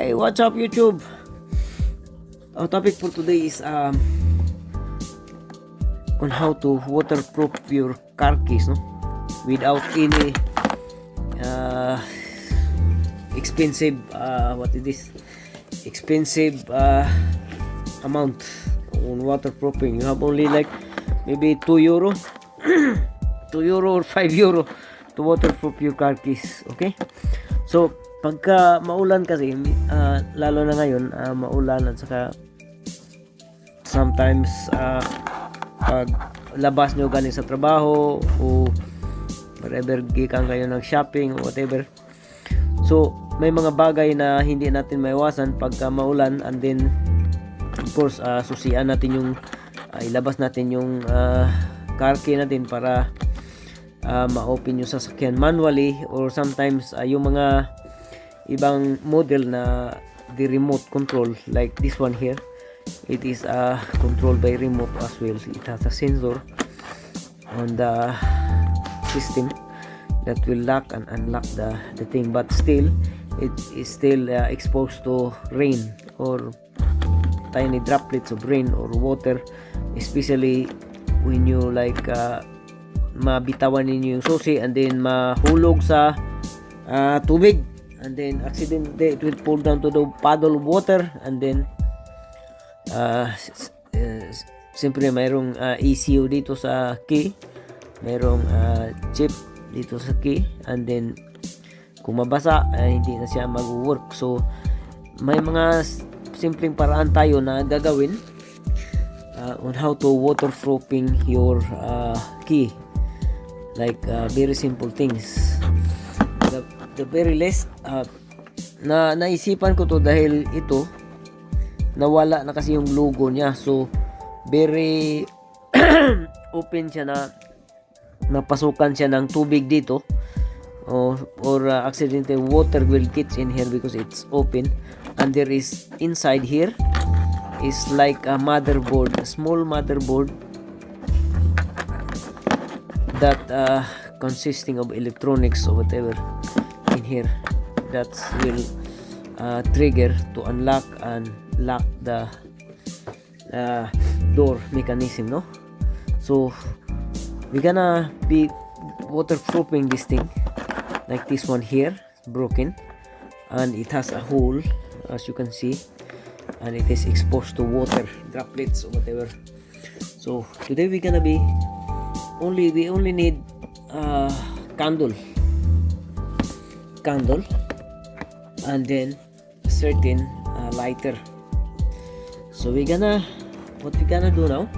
Hi, what's up YouTube? Our topic for today is on how to waterproof your car keys, no? Without any expensive what is this? Expensive amount on waterproofing. You have only like maybe €2 €2 or €5 to waterproof your car keys. Okay? So pagka maulan kasi lalo na ngayon maulan at saka sometimes pag labas nyo galing sa trabaho o whatever, gikan kayo ng shopping o whatever, so may mga bagay na hindi natin maiwasan pagka maulan, and then of course susian natin yung ilabas natin yung car key natin para ma-open yung sasakyan manually, or sometimes yung mga ibang model na the remote control like this one here, it is controlled by remote as well. It has a sensor on the system that will lock and unlock the thing, but still it is still exposed to rain or tiny droplets of rain or water, especially when you like mabitawan ninyo yung susi and then mahulog sa tubig, and then accidentally it will fall down to the puddle of water, and then siyempre mayroong ECU dito sa key, mayroong chip dito sa key, and then kung mabasa hindi na siya mag-work. So may mga simpleng paraan tayo na gagawin on how to waterproofing your key, like very simple things. The very least naisipan ko to dahil ito nawala na kasi yung logo niya, so very open siya na napasukan siya ng tubig dito, or accidentally water will get in here because it's open, and there is inside here is like a motherboard, a small motherboard that consisting of electronics or whatever in here that will trigger to unlock and lock the door mechanism, no? So we're gonna be waterproofing this thing like this one here, broken, and it has a hole as you can see, and it is exposed to water droplets or whatever. So today we're gonna be we only need candle, and then a certain lighter. So what we're gonna do now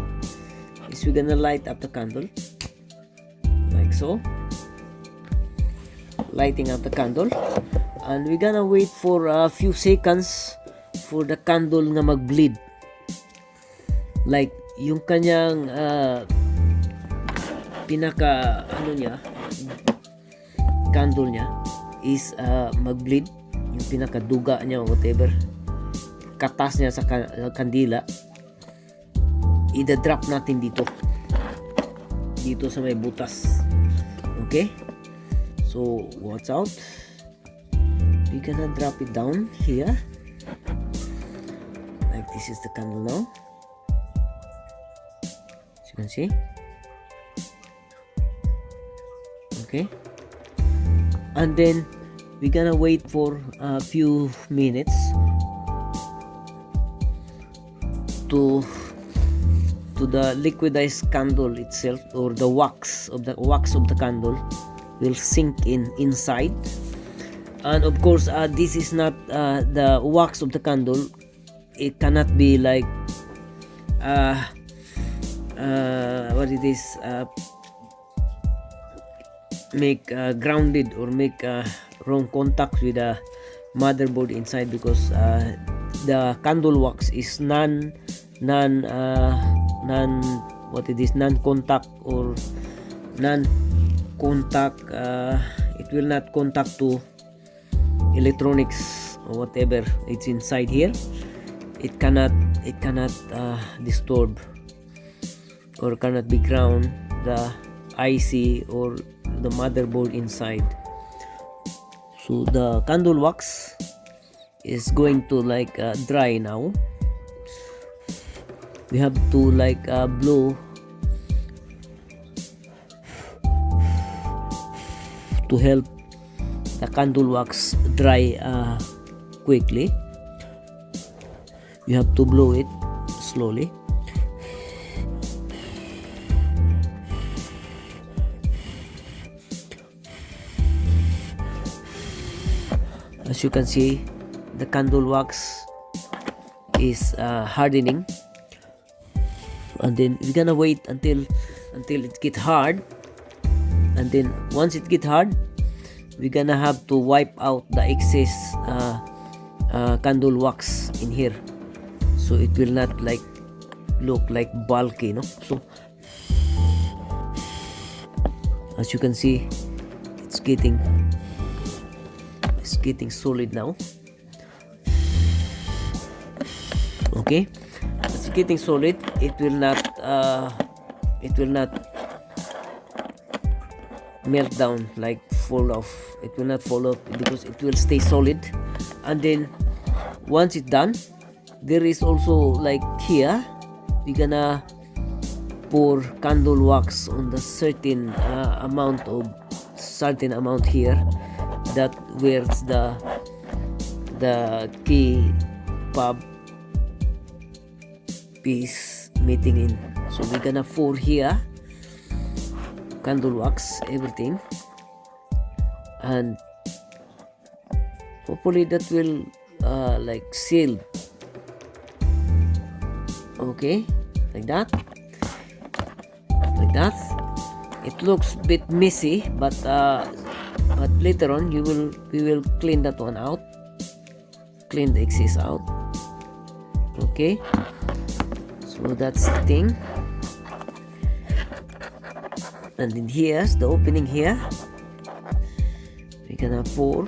is we're gonna light up the candle like so, lighting up the candle, and we're gonna wait for a few seconds for the candle na mag-bleed, like yung kanyang pinaka candle niya is mag-bleed, yung pinaka duga niya or whatever, katas niya sa kandila, ida-drop natin dito sa may butas. Okay, so watch out, we gonna drop it down here like this is the candle now, as you can see. Okay, and then we're gonna wait for a few minutes to the liquidized candle itself, or the wax of the candle will sink inside. And of course this is not the wax of the candle, it cannot be like what it is make grounded or make wrong contact with the motherboard inside, because the candle wax is non contact or non-contact, it will not contact to electronics or whatever it's inside here. It cannot disturb or cannot be ground the IC or the motherboard inside. So the candle wax is going to like dry now. We have to like blow to help the candle wax dry quickly. You have to blow it slowly. As you can see, the candle wax is hardening, and then we're gonna wait until it get hard, and then once it get hard, we're gonna have to wipe out the excess candle wax in here, so it will not like look like bulky, no? So as you can see, it's getting solid now. Okay, it's getting solid. It will not melt down, like fall off. It will not fall off because it will stay solid. And then once it's done, there is also like here we're gonna pour candle wax on the certain amount here, that where's the key pub piece meeting in. So we're gonna pour here candle wax everything, and hopefully that will like seal. Okay, like that. It looks a bit messy, but later on we will clean that one out, clean the excess out. Okay, so that's the thing. And then here's the opening here. We're gonna pour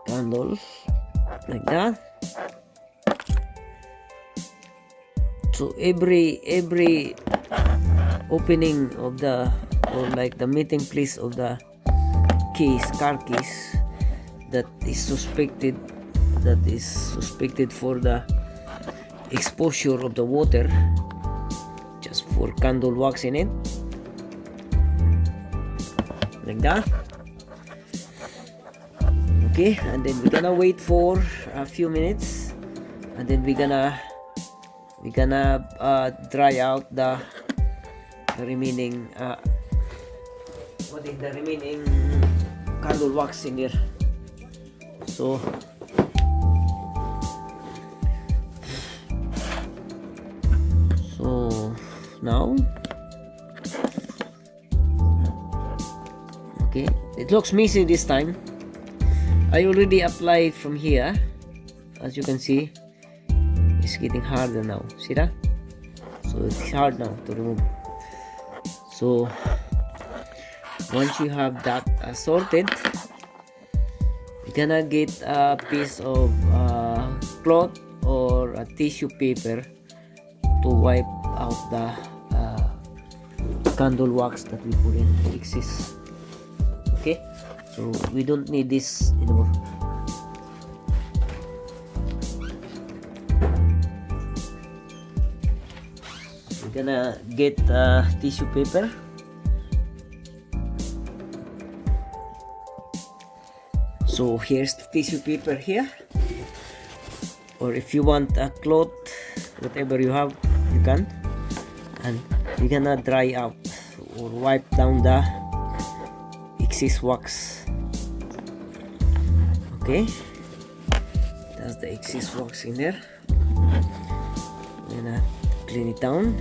candles like that. So every opening of the, or like the meeting place of the car keys that is suspected for the exposure of the water, just for candle wax in it, like that. Okay, and then we're gonna wait for a few minutes, and then we're gonna dry out the remaining candle wax in there. So now, okay, it looks messy this time. I already applied from here. As you can see, it's getting harder now. See that? So it's hard now to remove. So once you have that sorted, you're gonna get a piece of cloth or a tissue paper to wipe out the candle wax that we put in excess. Okay, so we don't need this anymore. We're gonna get tissue paper. So here's the tissue paper here, or if you want a cloth, whatever you have, you can. And we're gonna dry out or wipe down the excess wax. Okay, that's the excess wax in there. We're gonna clean it down.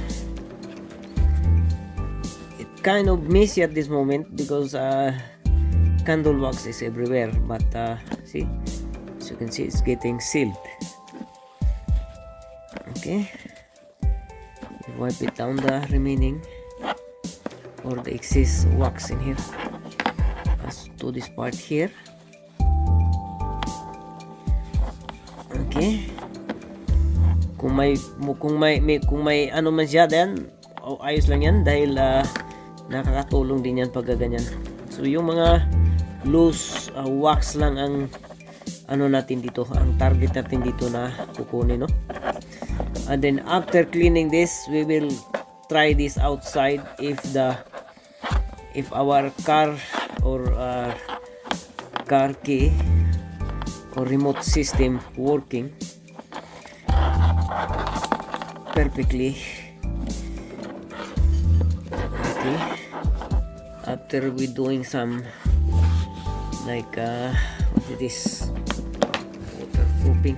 It's kind of messy at this moment because candle wax is everywhere, but see, as you can see, it's getting sealed. Okay, wipe it down, the remaining or the excess wax in here, as to this part here. Okay, kung may ano man siya, then ayos lang yan, dahil nakakatulong din yan pag ganyan. So yung mga loose wax lang ang ano natin dito, ang target natin dito na kukunin, no? And then after cleaning this, we will try this outside if our car or car key or remote system working perfectly. Okay, after we doing some like what is this, waterproofing.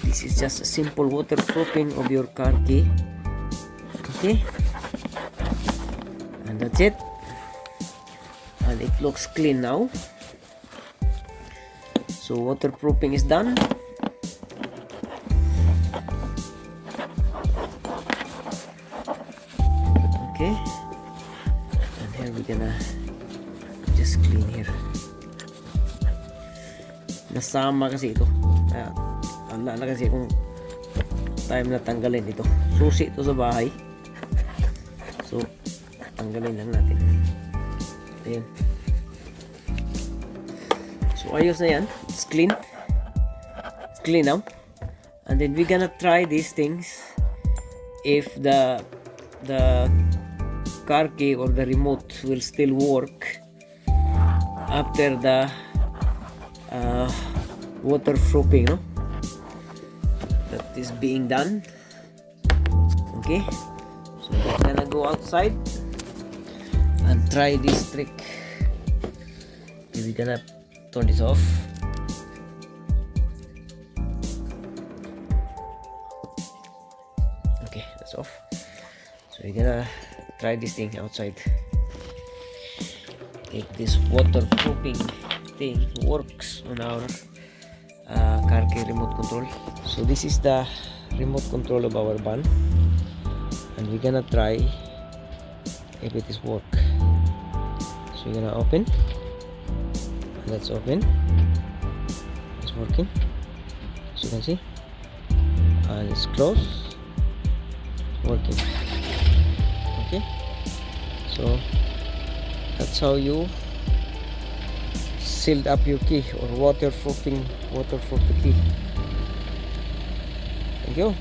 This is just a simple waterproofing of your car key. Okay, and that's it, and it looks clean now. So waterproofing is done. Okay, and here we're gonna just clean here. Nasama kasi ito, wala na kasi kung time na tanggalin ito. Susi ito sa bahay, so tanggalin lang natin. Ayan, so ayos na yan. It's clean now. And then we're gonna try these things if the car key or the remote will still work after the waterproofing, no, that is being done. Okay, so we're gonna go outside and try this trick. Okay, we're gonna turn this off. Okay, that's off. So we're gonna try this thing outside if this waterproofing thing works on our car key remote control. So this is the remote control of our van, and we're gonna try if it is work. So we're gonna open. Let's open. It's working, as you can see, and it's closed, working. Okay, so that's how you sealed up your key or waterproofing the key. Thank you.